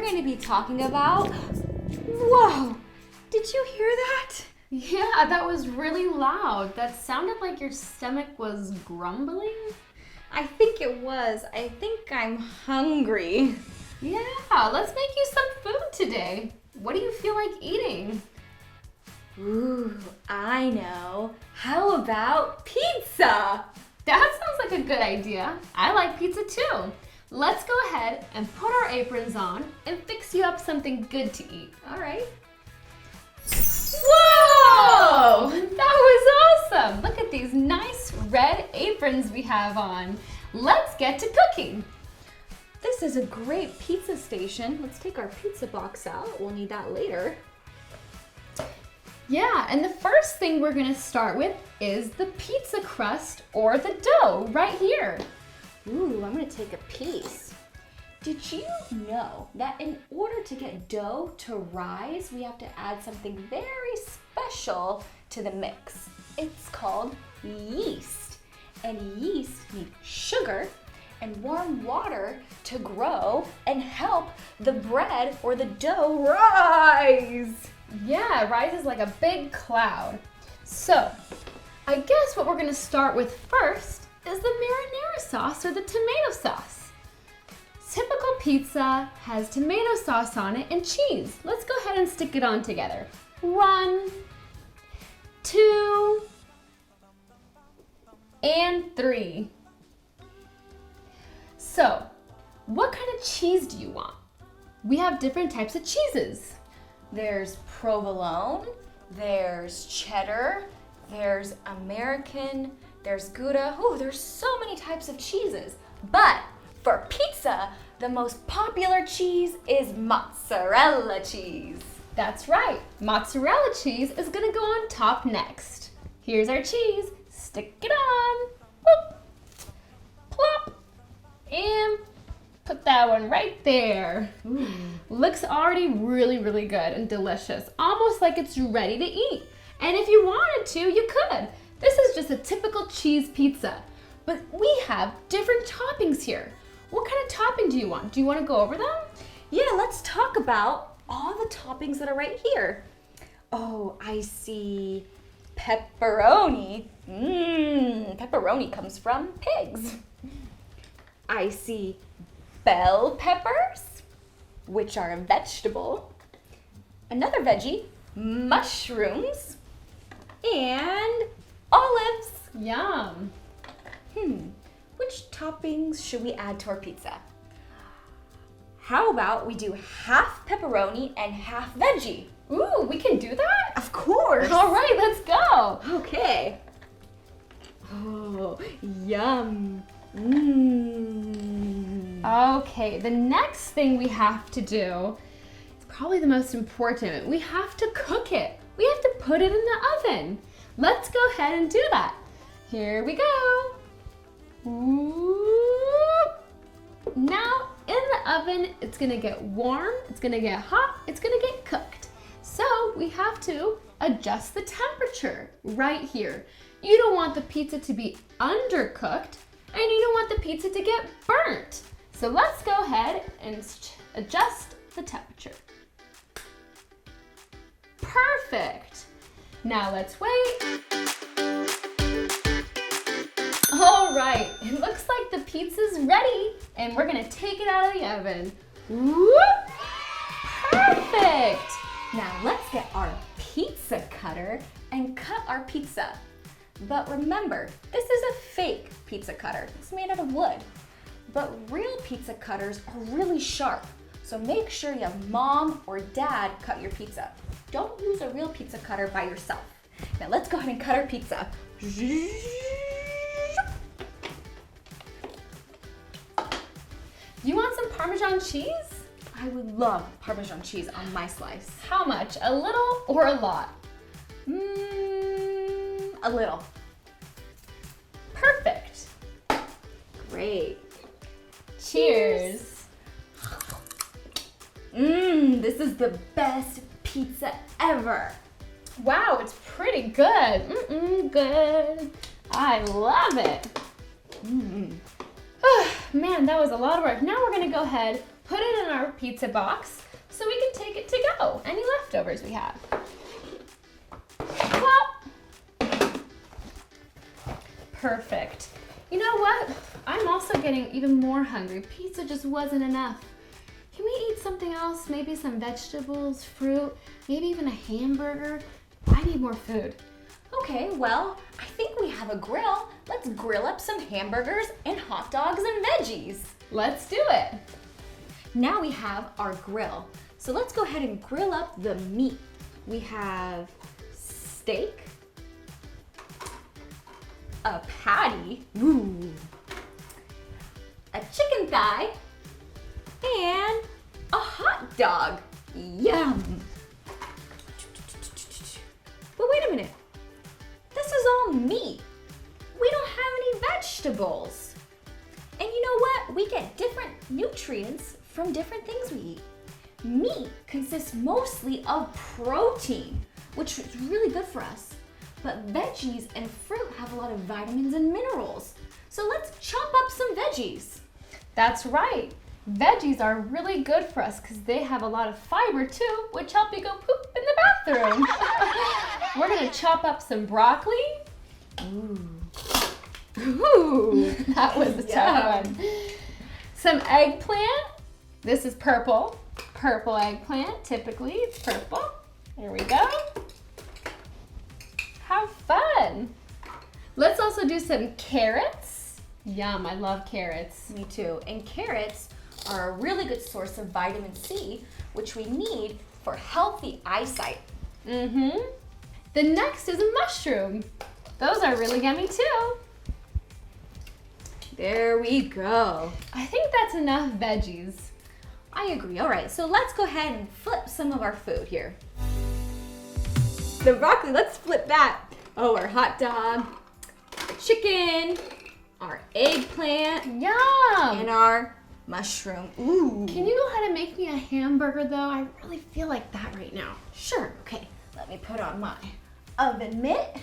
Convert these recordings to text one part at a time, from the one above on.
going to be talking about... Whoa! Did you hear that? Yeah, that was really loud. That sounded like your stomach was grumbling. I think it was. I think I'm hungry. Yeah, let's make you some food today. What do you feel like eating? Ooh, I know. How about pizza? That sounds like a good idea. I like pizza too. Let's go ahead and put our aprons on and fix you up something good to eat. All right. Whoa! That was awesome! Look at these nice red aprons we have on. Let's get to cooking. This is a great pizza station. Let's take our pizza box out. We'll need that later. Yeah, and the first thing we're gonna start with is the pizza crust or the dough right here. Ooh, I'm gonna take a piece. Did you know that in order to get dough to rise, we have to add something very special to the mix? It's called yeast. And yeast need sugar and warm water to grow and help the bread or the dough rise. Yeah, it rises like a big cloud. So, I guess what we're gonna start with first is the marinara sauce or the tomato sauce. Typical pizza has tomato sauce on it and cheese. Let's go ahead and stick it on together. 1, 2, and 3. So, what kind of cheese do you want? We have different types of cheeses. There's provolone, there's cheddar, there's American, there's Gouda. Ooh, there's so many types of cheeses. But for pizza, the most popular cheese is mozzarella cheese. That's right. Mozzarella cheese is gonna go on top next. Here's our cheese. Stick it on. Whoop. Plop. And put that one right there. Ooh. Looks already really, really good and delicious. Almost like it's ready to eat. And if you wanted to, you could. This is just a typical cheese pizza. But we have different toppings here. What kind of topping do you want? Do you want to go over them? Yeah, let's talk about all the toppings that are right here. Oh, I see pepperoni. Pepperoni comes from pigs. I see bell peppers, which are a vegetable. Another veggie, mushrooms, and olives. Yum. Which toppings should we add to our pizza? How about we do half pepperoni and half veggie? Ooh, we can do that? Of course. All right, let's go. Okay. Oh, yum. Okay, the next thing we have to do is probably the most important. We have to cook it. We have to put it in the oven. Let's go ahead and do that. Here we go. Ooh. Now in the oven, it's gonna get warm, it's gonna get hot, it's gonna get cooked. So we have to adjust the temperature right here. You don't want the pizza to be undercooked, and you don't want the pizza to get burnt. So let's go ahead and adjust the temperature. Perfect. Now let's wait. All right, it looks like the pizza's ready, and we're gonna take it out of the oven. Whoop! Perfect. Now let's get our pizza cutter and cut our pizza. But remember, this is a fake pizza cutter. It's made out of wood. But real pizza cutters are really sharp. So make sure you have mom or dad cut your pizza. Don't use a real pizza cutter by yourself. Now let's go ahead and cut our pizza. You want some Parmesan cheese? I would love Parmesan cheese on my slice. How much? A little or a lot? A little. Perfect. Great. Cheers. This is the best pizza ever. Wow, it's pretty good. Good. I love it. Man, that was a lot of work. Now we're gonna go ahead put it in our pizza box so we can take it to go. Any leftovers we have. Plop. Perfect. You know what? I'm also getting even more hungry. Pizza just wasn't enough. Can we eat something else? Maybe some vegetables, fruit, maybe even a hamburger? I need more food. Okay, well, I think we have a grill. Let's grill up some hamburgers and hot dogs and veggies. Let's do it. Now we have our grill. So let's go ahead and grill up the meat. We have steak, a patty, ooh, a chicken thigh, and a hot dog. Yum. But wait a minute. This is all meat. We don't have any vegetables. And you know what? We get different nutrients from different things we eat. Meat consists mostly of protein, which is really good for us. But veggies and fruit have a lot of vitamins and minerals. So let's chop up some veggies. That's right. Veggies are really good for us because they have a lot of fiber too, which help you go poop in the bathroom. We're gonna chop up some broccoli. Ooh, that was a tough one. Some eggplant. This is purple. Purple eggplant, typically it's purple. There we go. Have fun. Let's also do some carrots. Yum, I love carrots. Me too. And carrots are a really good source of vitamin C, which we need for healthy eyesight. The next is a mushroom. Those are really yummy too. There we go. I think that's enough veggies. I agree. All right, so let's go ahead and flip some of our food here. The broccoli, let's flip that. Oh, our hot dog, our chicken, our eggplant, Yum! and our mushroom. Ooh. Can you know how to make me a hamburger though? I really feel like that right now. Sure. Okay, let me put on my oven mitt.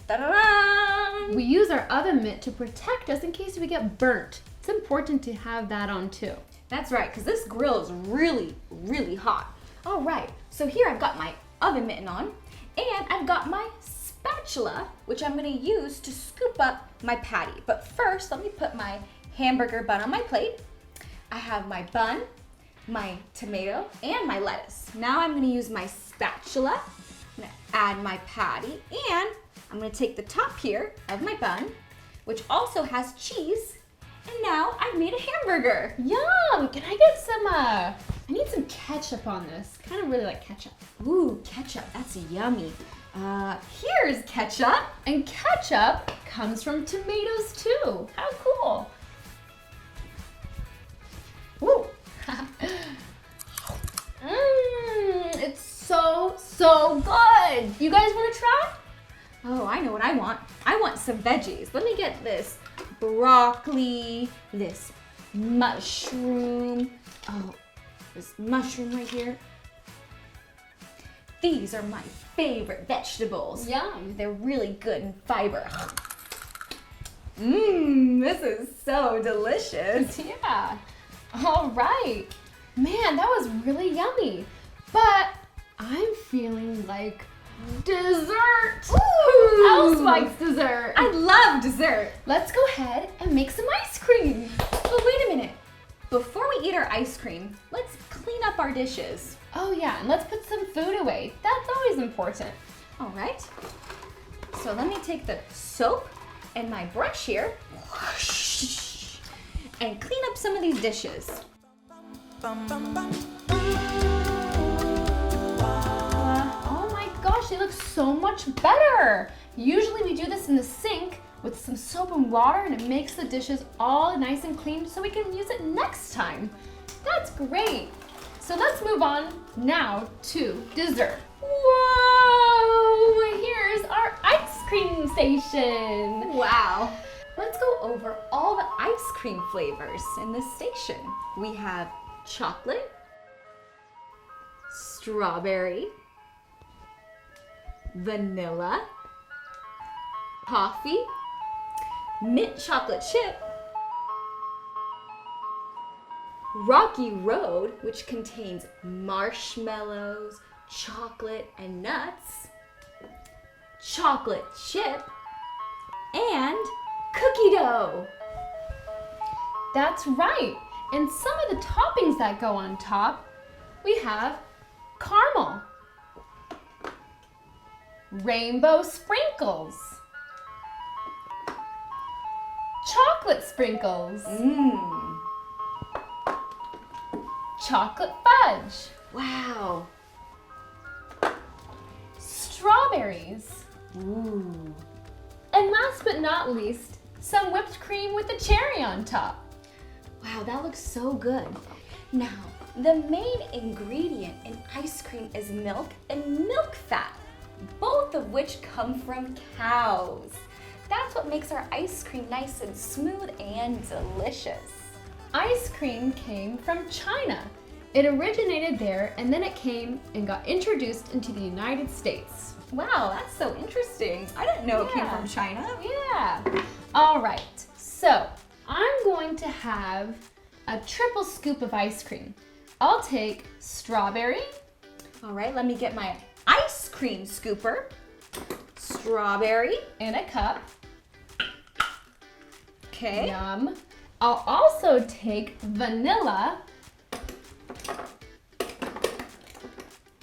Da-da-da-da. We use our oven mitt to protect us in case we get burnt. It's important to have that on too. That's right, because this grill is really, really hot. All right, so here I've got my oven mitten on, and I've got my spatula, which I'm gonna use to scoop up my patty. But first, let me put my hamburger bun on my plate. I have my bun, my tomato, and my lettuce. Now I'm gonna use my spatula. I'm gonna add my patty, and I'm gonna take the top here of my bun, which also has cheese, and now I've made a hamburger. Yum! Can I get some, I need some ketchup on this. Kind of really like ketchup. Ooh, ketchup, that's yummy. Here's ketchup. And ketchup comes from tomatoes too. How cool. Ooh. It's so good. You guys want to try? Oh, I know what I want. I want some veggies. Let me get this broccoli, this mushroom. Oh, this mushroom right here. These are my favorite vegetables. Yum. They're really good in fiber. Mmm, this is so delicious. Yeah. All right. Man, that was really yummy. But I'm feeling like dessert. Ooh. Who else likes dessert? I love dessert. Let's go ahead and make some ice cream. But wait a minute. Before we eat our ice cream, let's clean up our dishes. Oh yeah, and let's put some food away. That's always important. All right. So let me take the soap and my brush here and clean up some of these dishes. Oh my gosh, they look so much better. Usually we do this in the sink with some soap and water, and it makes the dishes all nice and clean so we can use it next time. That's great. So let's move on now to dessert. Whoa, here's our ice cream station. Wow. Let's go over all the ice cream flavors in this station. We have chocolate, strawberry, vanilla, coffee, mint chocolate chip, Rocky Road, which contains marshmallows, chocolate and nuts, chocolate chip, and cookie dough. That's right. And some of the toppings that go on top, we have caramel, rainbow sprinkles, chocolate sprinkles, chocolate fudge, Wow. strawberries, Ooh. and last but not least, some whipped cream with a cherry on top. Wow, that looks so good. Now, the main ingredient in ice cream is milk and milk fat, both of which come from cows. That's what makes our ice cream nice and smooth and delicious. Ice cream came from China. It originated there and then it came and got introduced into the United States. Wow, that's so interesting. I didn't know it came Yeah. from China. Yeah. All right. So I'm going to have a triple scoop of ice cream. I'll take strawberry, All right, let me get my ice cream scooper. Strawberry. and a cup. Okay. Yum. I'll also take vanilla,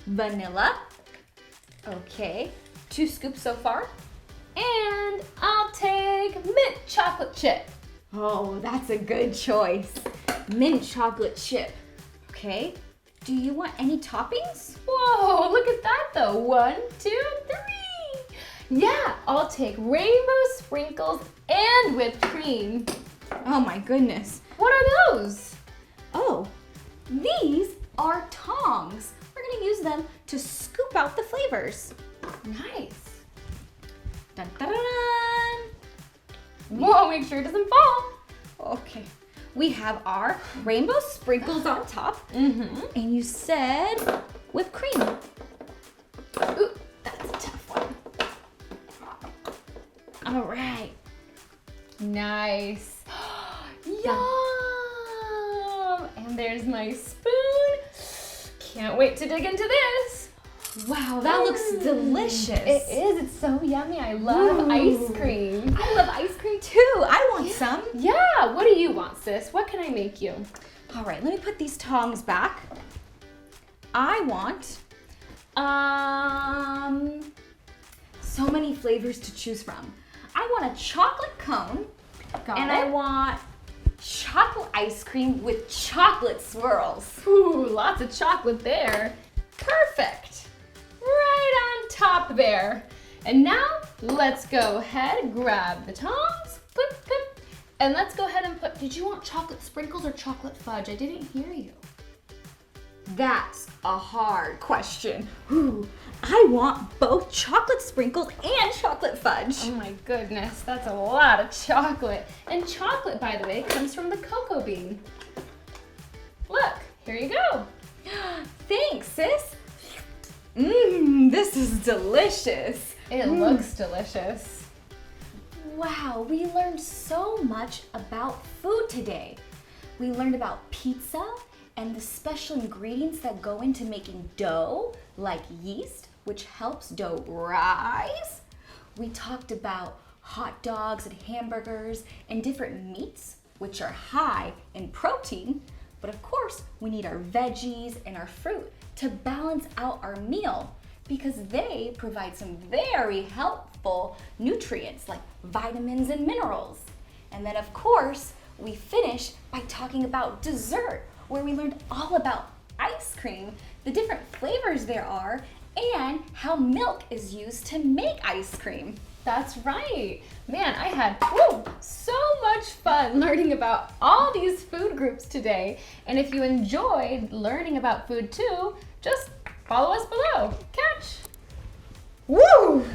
Vanilla. Okay. 2 scoops so far. and I'll take mint chocolate chip. Oh, that's a good choice. Mint chocolate chip. Okay. Do you want any toppings? Whoa, look at that though. 1, 2, 3. Yeah, I'll take rainbow sprinkles and whipped cream. Oh my goodness. What are those? Oh, these are tongs. We're gonna use them to scoop out the flavors. Nice. Dun, dun, dun, dun. Whoa, make sure it doesn't fall. Okay. We have our rainbow sprinkles on top. And you said whipped cream. Ooh, that's a tough one. All right. Nice. Yum! And there's my spoon. Can't wait to dig into this. Wow, that looks delicious. It is. It's so yummy. I love ice cream. I love ice cream too. I want some. Yeah. What do you want, sis? What can I make you? All right, let me put these tongs back. I want so many flavors to choose from. I want a chocolate cone. Got And it. I want chocolate ice cream with chocolate swirls. Ooh, lots of chocolate there. Perfect. Right on top there. And now let's go ahead, grab the tongs, boop, boop, and let's go ahead and put, did you want chocolate sprinkles or chocolate fudge? I didn't hear you. That's a hard question. Ooh, I want both chocolate sprinkles and chocolate fudge. Oh my goodness, that's a lot of chocolate. And chocolate, by the way, comes from the cocoa bean. Look, here you go. Thanks, sis. This is delicious. It looks delicious. Wow, we learned so much about food today. We learned about pizza and the special ingredients that go into making dough, like yeast, which helps dough rise. We talked about hot dogs and hamburgers and different meats, which are high in protein. But of course, we need our veggies and our fruit to balance out our meal because they provide some very helpful nutrients like vitamins and minerals. And then of course, we finish by talking about dessert, where we learned all about ice cream, the different flavors there are, and how milk is used to make ice cream. That's right. Man, I had so much fun learning about all these food groups today. And if you enjoyed learning about food too, just follow us below. Catch! Woo!